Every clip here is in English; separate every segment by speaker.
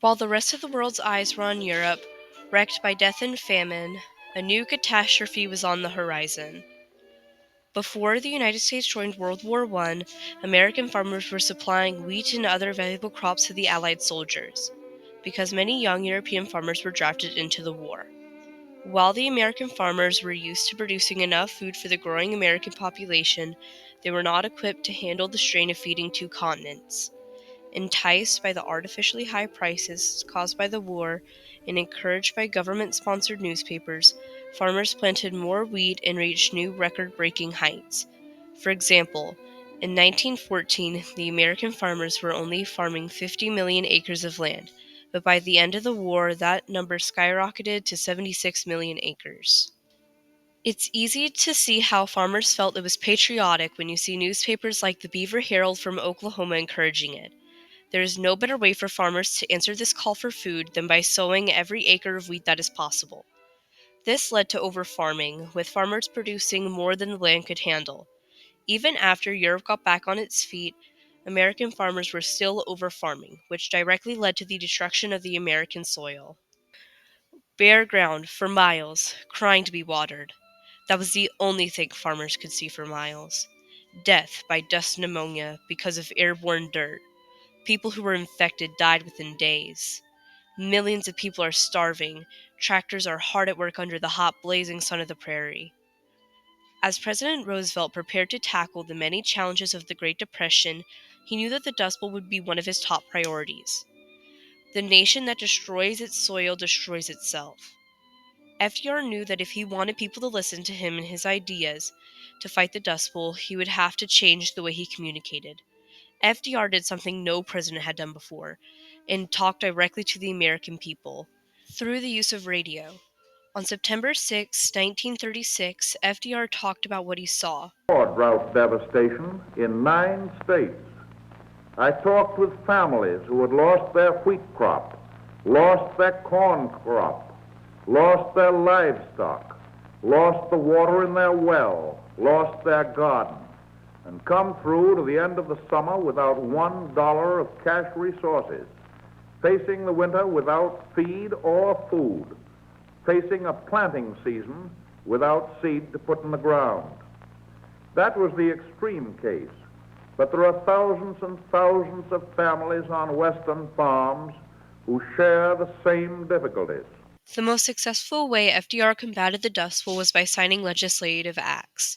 Speaker 1: While the rest of the world's eyes were on Europe, wrecked by death and famine, a new catastrophe was on the horizon. Before the United States joined World War I, American farmers were supplying wheat and other valuable crops to the Allied soldiers, because many young European farmers were drafted into the war. While the American farmers were used to producing enough food for the growing American population, they were not equipped to handle the strain of feeding two continents. Enticed by the artificially high prices caused by the war and encouraged by government-sponsored newspapers, farmers planted more wheat and reached new record-breaking heights. For example, in 1914, the American farmers were only farming 50 million acres of land, but by the end of the war, that number skyrocketed to 76 million acres. It's easy to see how farmers felt it was patriotic when you see newspapers like the Beaver Herald from Oklahoma encouraging it. There is no better way for farmers to answer this call for food than by sowing every acre of wheat that is possible. This led to overfarming, with farmers producing more than the land could handle. Even after Europe got back on its feet, American farmers were still overfarming, which directly led to the destruction of the American soil. Bare ground for miles, crying to be watered. That was the only thing farmers could see for miles. Death by dust and pneumonia because of airborne dirt. People who were infected died within days. Millions of people are starving. Tractors are hard at work under the hot, blazing sun of the prairie. As President Roosevelt prepared to tackle the many challenges of the Great Depression, he knew that the Dust Bowl would be one of his top priorities. The nation that destroys its soil destroys itself. FDR knew that if he wanted people to listen to him and his ideas to fight the Dust Bowl, he would have to change the way he communicated. FDR did something no president had done before, and talked directly to the American people through the use of radio. On September 6, 1936, FDR talked about what he saw.
Speaker 2: Drought devastation in 9 states. I talked with families who had lost their wheat crop, lost their corn crop, lost their livestock, lost the water in their well, lost their garden, and come through to the end of the summer without $1 of cash resources, facing the winter without feed or food, facing a planting season without seed to put in the ground. That was the extreme case, but there are thousands and thousands of families on Western farms who share the same difficulties.
Speaker 1: The most successful way FDR combated the Dust Bowl was by signing legislative acts.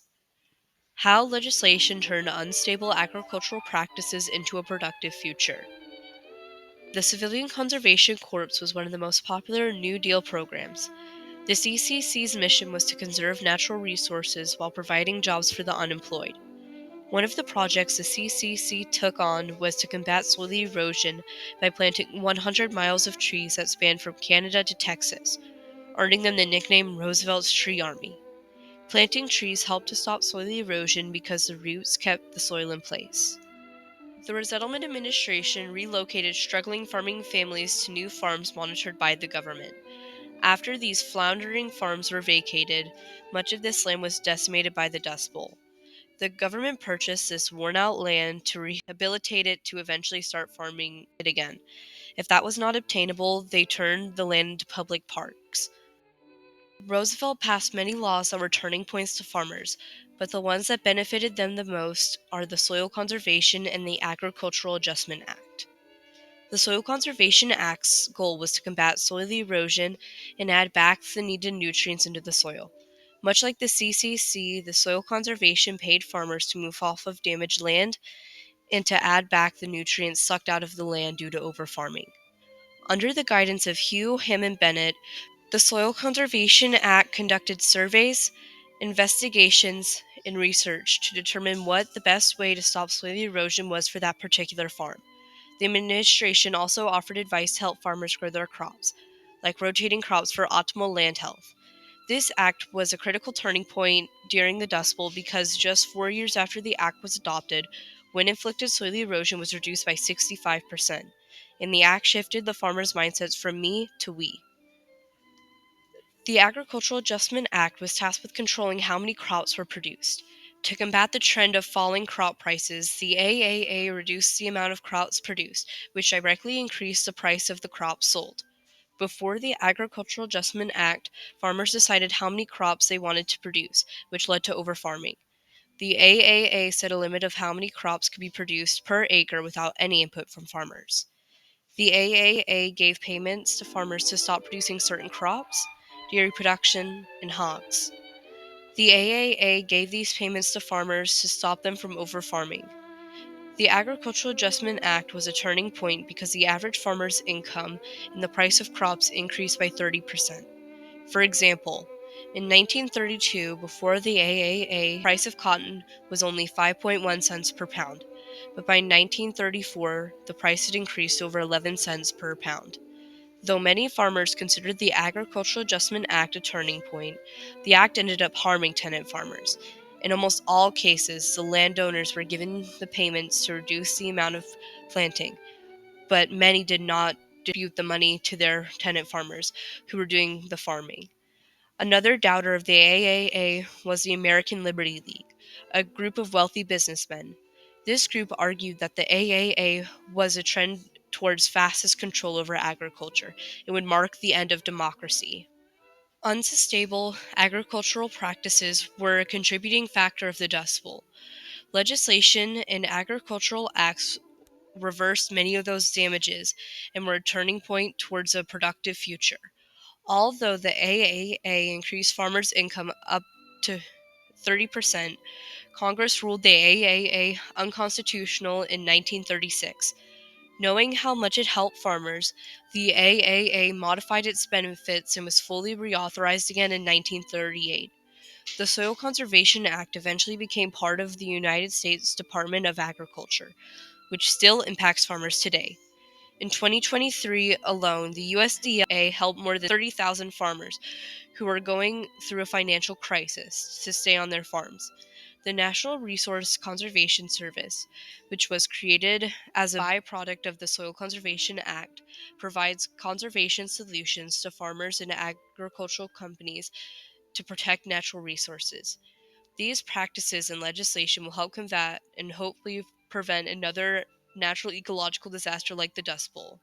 Speaker 1: How legislation turned unstable agricultural practices into a productive future. The Civilian Conservation Corps was one of the most popular New Deal programs. The CCC's mission was to conserve natural resources while providing jobs for the unemployed. One of the projects the CCC took on was to combat soil erosion by planting 100 miles of trees that spanned from Canada to Texas, earning them the nickname Roosevelt's Tree Army. Planting trees helped to stop soil erosion because the roots kept the soil in place. The Resettlement Administration relocated struggling farming families to new farms monitored by the government. After these floundering farms were vacated, much of this land was decimated by the Dust Bowl. The government purchased this worn-out land to rehabilitate it to eventually start farming it again. If that was not obtainable, they turned the land into public parks. Roosevelt passed many laws that were turning points to farmers, but the ones that benefited them the most are the Soil Conservation and the Agricultural Adjustment Act. The Soil Conservation Act's goal was to combat soil erosion and add back the needed nutrients into the soil. Much like the CCC, the Soil Conservation paid farmers to move off of damaged land and to add back the nutrients sucked out of the land due to overfarming. Under the guidance of Hugh Hammond Bennett, the Soil Conservation Act conducted surveys, investigations, and research to determine what the best way to stop soil erosion was for that particular farm. The administration also offered advice to help farmers grow their crops, like rotating crops for optimal land health. This act was a critical turning point during the Dust Bowl because just 4 years after the act was adopted, wind-inflicted soil erosion was reduced by 65%, and the act shifted the farmers' mindsets from me to we. The Agricultural Adjustment Act was tasked with controlling how many crops were produced. To combat the trend of falling crop prices, the AAA reduced the amount of crops produced, which directly increased the price of the crops sold. Before the Agricultural Adjustment Act, farmers decided how many crops they wanted to produce, which led to overfarming. The AAA set a limit of how many crops could be produced per acre without any input from farmers. The AAA gave payments to farmers to stop producing certain crops, dairy production, and hogs. The AAA gave these payments to farmers to stop them from overfarming. The Agricultural Adjustment Act was a turning point because the average farmer's income and the price of crops increased by 30%. For example, in 1932, before the AAA, the price of cotton was only 5.1 cents per pound, but by 1934, the price had increased to over 11 cents per pound. Though many farmers considered the Agricultural Adjustment Act a turning point, the act ended up harming tenant farmers. In almost all cases, the landowners were given the payments to reduce the amount of planting, but many did not distribute the money to their tenant farmers who were doing the farming. Another doubter of the AAA was the American Liberty League, a group of wealthy businessmen. This group argued that the AAA was a trend towards fascist control over agriculture and would mark the end of democracy. Unsustainable agricultural practices were a contributing factor of the Dust Bowl. Legislation and agricultural acts reversed many of those damages and were a turning point towards a productive future. Although the AAA increased farmers' income up to 30%, Congress ruled the AAA unconstitutional in 1936. Knowing how much it helped farmers, the AAA modified its benefits and was fully reauthorized again in 1938. The Soil Conservation Act eventually became part of the United States Department of Agriculture, which still impacts farmers today. In 2023 alone, the USDA helped more than 30,000 farmers who are going through a financial crisis to stay on their farms. The National Resource Conservation Service, which was created as a byproduct of the Soil Conservation Act, provides conservation solutions to farmers and agricultural companies to protect natural resources. These practices and legislation will help combat and hopefully prevent another natural ecological disaster like the Dust Bowl.